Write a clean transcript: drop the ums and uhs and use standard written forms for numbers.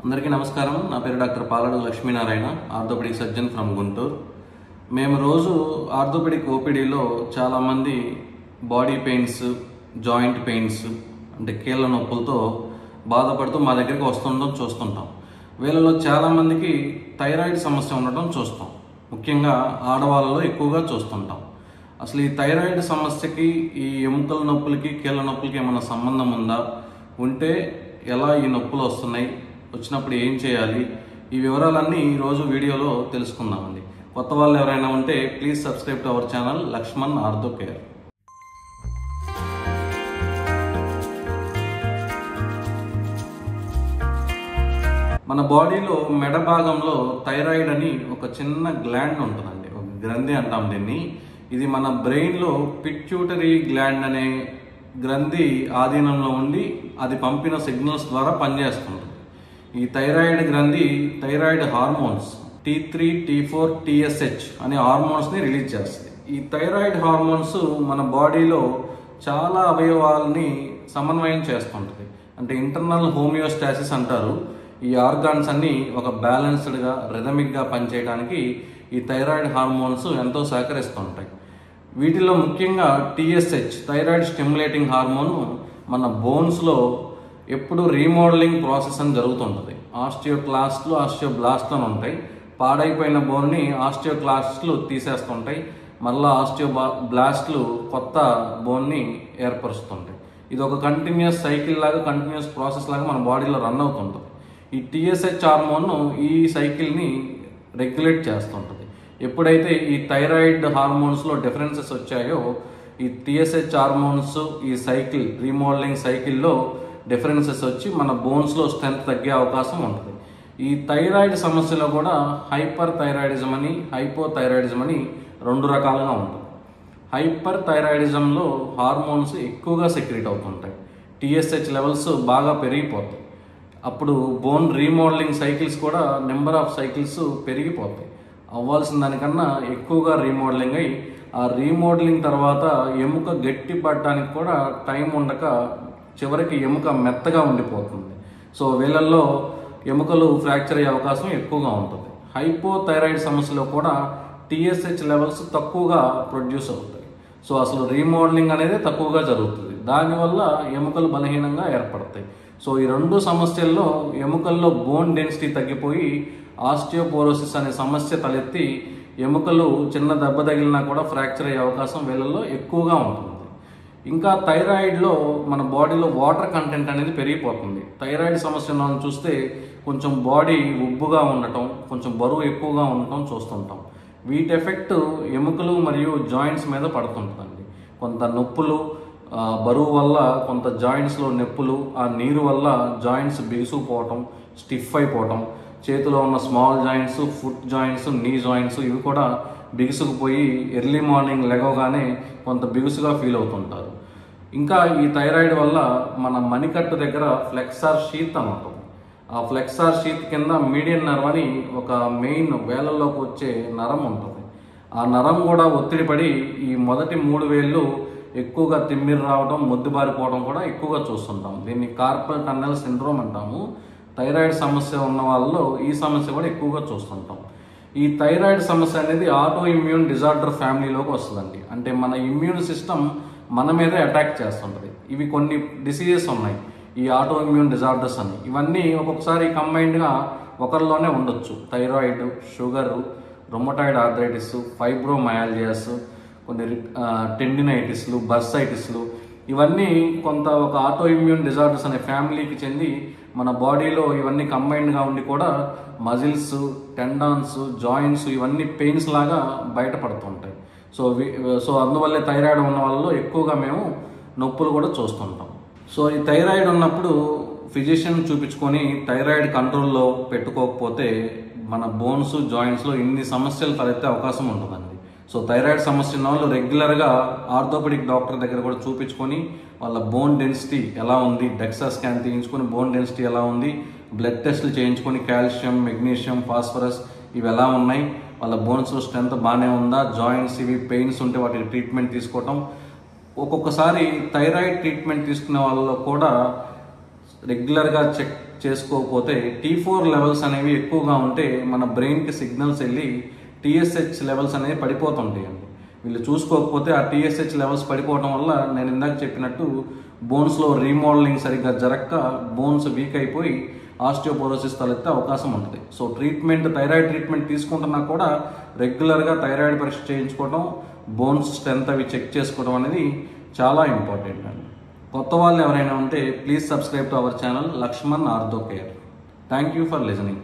అందరికీ నమస్కారం. నా పేరు doctor Paladu Lakshminarayana, orthopedic surgeon from Guntur. మేము రోజు ఆర్థోపెడిక్ ఓపీడీలో చాలామంది బాడీ పెయిన్స్, జాయింట్ పెయిన్స్ అంటే కీళ్ళ నొప్పులతో బాధపడుతూ మా దగ్గరికి వస్తుండడం చూస్తుంటాం. వీళ్ళలో చాలామందికి థైరాయిడ్ సమస్య ఉండటం చూస్తాం. ముఖ్యంగా ఆడవాళ్ళలో ఎక్కువగా చూస్తుంటాం. అసలు ఈ థైరాయిడ్ సమస్యకి ఈ ఎముకల నొప్పులకి కీళ్ళ నొప్పులకి ఏమైనా సంబంధం ఉందా? ఉంటే ఎలా ఈ నొప్పులు వస్తున్నాయి, వచ్చినప్పుడు ఏం చేయాలి, ఈ వివరాలన్నీ ఈరోజు వీడియోలో తెలుసుకుందామండి. కొత్త వాళ్ళు ఎవరైనా ఉంటే please subscribe to our channel Lakshman ortho care. మన బాడీలో మెడ భాగంలో థైరాయిడ్ అని ఒక చిన్న గ్లాండ్ ఉంటుందండి, ఒక గ్రంథి అంటాం దీన్ని. ఇది మన బ్రెయిన్లో పిట్యూటరీ గ్లాండ్ అనే గ్రంథి ఆధీనంలో ఉండి అది పంపిన సిగ్నల్స్ ద్వారా పనిచేస్తుంది. ఈ థైరాయిడ్ గ్రంథి thyroid hormones T3, T4, TSH అనే హార్మోన్స్ని రిలీజ్ చేస్తుంది. ఈ థైరాయిడ్ హార్మోన్స్ మన బాడీలో చాలా అవయవాలని సమన్వయం చేస్తుంటుంది. అంటే ఇంటర్నల్ హోమియోస్టాసిస్ అంటారు. ఈ ఆర్గాన్స్ అన్ని ఒక బ్యాలెన్స్డ్గా రిథమిక్గా పనిచేయడానికి ఈ థైరాయిడ్ హార్మోన్స్ ఎంతో సహకరిస్తుంటాయి. వీటిలో ముఖ్యంగా TSH థైరాయిడ్ స్టిమ్యులేటింగ్ హార్మోన్ మన బోన్స్లో ఎప్పుడు రీమోడలింగ్ ప్రాసెస్ అని జరుగుతుంటుంది. ఆస్టియోక్లాస్ట్లు, ఆస్టియోబ్లాస్ట్లు అని ఉంటాయి. పాడైపోయిన బోన్ని ఆస్టియోక్లాస్ట్లు తీసేస్తుంటాయి, మళ్ళీ ఆస్టియోబ్లాస్ట్లు కొత్త బోన్ని ఏర్పరుస్తుంటాయి. ఇది ఒక కంటిన్యూస్ సైకిల్ లాగా, కంటిన్యూస్ ప్రాసెస్ లాగా మన బాడీలో రన్ అవుతుంటుంది. ఈ TSH హార్మోన్ ఈ సైకిల్ని రెగ్యులేట్ చేస్తుంటుంది. ఎప్పుడైతే ఈ థైరాయిడ్ హార్మోన్స్లో డిఫరెన్సెస్ వచ్చాయో ఈ TSH హార్మోన్స్ ఈ సైకిల్ రీమోడలింగ్ సైకిల్లో డిఫరెన్సెస్ వచ్చి మన బోన్స్లో స్ట్రెంత్ తగ్గే అవకాశం ఉంటుంది. ఈ థైరాయిడ్ సమస్యలో కూడా హైపర్ థైరాయిడిజం అని, హైపోథైరాయిడిజం అని రెండు రకాలుగా ఉంటుంది. హైపర్ థైరాయిడిజంలో హార్మోన్స్ ఎక్కువగా సెక్రీట్ అవుతుంటాయి, TSH లెవెల్స్ బాగా పెరిగిపోతాయి. అప్పుడు బోన్ రీమోడలింగ్ సైకిల్స్ కూడా నెంబర్ ఆఫ్ సైకిల్స్ పెరిగిపోతాయి. అవ్వాల్సిన దానికన్నా ఎక్కువగా రీమోడలింగ్ అయ్యి ఆ రీమోడలింగ్ తర్వాత ఎముక గట్టి పడటానికి కూడా టైం ఉండక చివరికి ఎముక మెత్తగా ఉండిపోతుంది. సో వీళ్ళల్లో ఎముకలు ఫ్రాక్చర్ అయ్యే అవకాశం ఎక్కువగా ఉంటుంది. హైపోథైరాయిడ్ సమస్యలో కూడా TSH లెవెల్స్ తక్కువగా ప్రొడ్యూస్ అవుతాయి. సో అసలు రీమోడలింగ్ అనేది తక్కువగా జరుగుతుంది. దానివల్ల ఎముకలు బలహీనంగా ఏర్పడతాయి. సో ఈ రెండు సమస్యల్లో ఎముకల్లో బోన్ డెన్సిటీ తగ్గిపోయి ఆస్టియోపోరోసిస్ అనే సమస్య తలెత్తి ఎముకలు చిన్న దెబ్బ తగిలినా కూడా ఫ్రాక్చర్ అయ్యే అవకాశం వీళ్ళల్లో ఎక్కువగా ఉంటుంది. ఇంకా థైరాయిడ్లో మన బాడీలో వాటర్ కంటెంట్ అనేది పెరిగిపోతుంది. థైరాయిడ్ సమస్యను మనం చూస్తే కొంచెం బాడీ ఉబ్బుగా ఉండటం, కొంచెం బరువు ఎక్కువగా ఉండటం చూస్తుంటాం. వీటి ఎఫెక్ట్ ఎముకలు మరియు జాయింట్స్ మీద పడుతుంటుందండి. కొంత నొప్పులు, బరువు వల్ల కొంత జాయింట్స్లో నొప్పులు, ఆ నీరు వల్ల జాయింట్స్ బిగుసుకుపోవటం, స్టిఫ్ అయిపోవటం, చేతిలో ఉన్న స్మాల్ జాయింట్స్, ఫుట్ జాయింట్స్, నీ జాయింట్స్ ఇవి కూడా బిగుసుకుపోయి ఎర్లీ మార్నింగ్ లెగవగానే కొంత బిగుసుగా ఫీల్ అవుతుంటారు. ఇంకా ఈ థైరాయిడ్ వల్ల మన మణికట్టు దగ్గర ఫ్లెక్సార్ షీత్ అని ఉంటుంది. ఆ ఫ్లెక్సార్ షీత్ కింద మీడియన్ నర్వ్ అని ఒక మెయిన్ వేలల్లోకి వచ్చే నరం ఉంటుంది. ఆ నరం కూడా ఒత్తిడి పడి ఈ మొదటి 3 వేళ్ళు ఎక్కువగా తిమ్మిరి రావడం, మొద్దుబారిపోవడం కూడా ఎక్కువగా చూస్తుంటాం. దీన్ని కార్పల్ టన్నెల్ సిండ్రోమ్ అంటాము. థైరాయిడ్ సమస్య ఉన్న వాళ్ళలో ఈ సమస్య కూడా ఎక్కువగా చూస్తుంటాం. ఈ థైరాయిడ్ సమస్య అనేది ఆటో ఇమ్యూన్ డిజార్డర్ ఫ్యామిలీలోకి వస్తుందండి. అంటే మన ఇమ్యూన్ సిస్టమ్ మన మీదే అటాక్ చేస్తుంటుంది. ఇవి కొన్ని డిసీజెస్ ఉన్నాయి, ఈ ఆటో ఇమ్యూన్ డిజార్డర్స్ అని. ఇవన్నీ ఒక్కొక్కసారి కంబైన్డ్గా ఒకరిలోనే ఉండొచ్చు. థైరాయిడ్, షుగరు, రొమటాయిడ్ ఆర్థరైటిస్, ఫైబ్రోమయాల్జియాస్, కొన్ని టెండినైటిస్లు, బర్సైటిస్లు, ఇవన్నీ కొంత ఒక ఆటో ఇమ్యూన్ డిజార్డర్స్ అనే ఫ్యామిలీకి చెంది మన బాడీలో ఇవన్నీ కంబైన్డ్గా ఉండి కూడా మజిల్స్, టెండాన్స్, జాయింట్స్ ఇవన్నీ పెయిన్స్ లాగా బయటపడుతుంటాయి. సో అందువల్లే థైరాయిడ్ ఉన్న వాళ్ళలో ఎక్కువగా మేము నొప్పులు కూడా చూస్తుంటాం. సో ఈ థైరాయిడ్ ఉన్నప్పుడు ఫిజిషియన్ చూపించుకొని థైరాయిడ్ కంట్రోల్లో పెట్టుకోకపోతే మన బోన్స్, జాయింట్స్లో ఇన్ని సమస్యలు తలెత్తే అవకాశం ఉంటుందండి. సో థైరాయిడ్ సమస్య ఉన్న వాళ్ళు రెగ్యులర్గా ఆర్థోపెడిక్ డాక్టర్ దగ్గర కూడా చూపించుకొని వాళ్ళ బోన్ డెన్సిటీ ఎలా ఉంది, డెక్సా స్కాన్ తీయించుకొని బోన్ డెన్సిటీ ఎలా ఉంది, బ్లడ్ టెస్టులు చేయించుకొని కాల్షియం, మెగ్నీషియం, ఫాస్ఫరస్ ఇవి ఎలా ఉన్నాయి, వాళ్ళ బోన్స్లో స్ట్రెంత్ బాగానే ఉందా, జాయింట్స్ ఇవి పెయిన్స్ ఉంటే వాటికి ట్రీట్మెంట్ తీసుకోవటం. ఒక్కొక్కసారి థైరాయిడ్ ట్రీట్మెంట్ తీసుకునే వాళ్ళలో కూడా రెగ్యులర్గా చేసుకోకపోతే T4 లెవెల్స్ అనేవి ఎక్కువగా ఉంటే మన బ్రెయిన్కి సిగ్నల్స్ వెళ్ళి TSH లెవెల్స్ అనేవి పడిపోతుంటాయండి. వీళ్ళు చూసుకోకపోతే ఆ TSH లెవెల్స్ పడిపోవడం వల్ల నేను ఇందాక చెప్పినట్టు బోన్స్లో రీమోడలింగ్ సరిగ్గా జరగక బోన్స్ వీక్ అయిపోయి ఆస్టియోపోరోసిస్ తలెత్తే అవకాశం ఉంటుంది. సో థైరాయిడ్ ట్రీట్మెంట్ తీసుకుంటున్నా కూడా రెగ్యులర్గా థైరాయిడ్ పరీక్ష చేయించుకోవడం, బోన్స్ స్ట్రెంత్ అవి చెక్ చేసుకోవడం అనేది చాలా ఇంపార్టెంట్ అండి. కొత్త వాళ్ళు ఎవరైనా ఉంటే please subscribe to our channel Lakshman ortho care. Thank you for listening.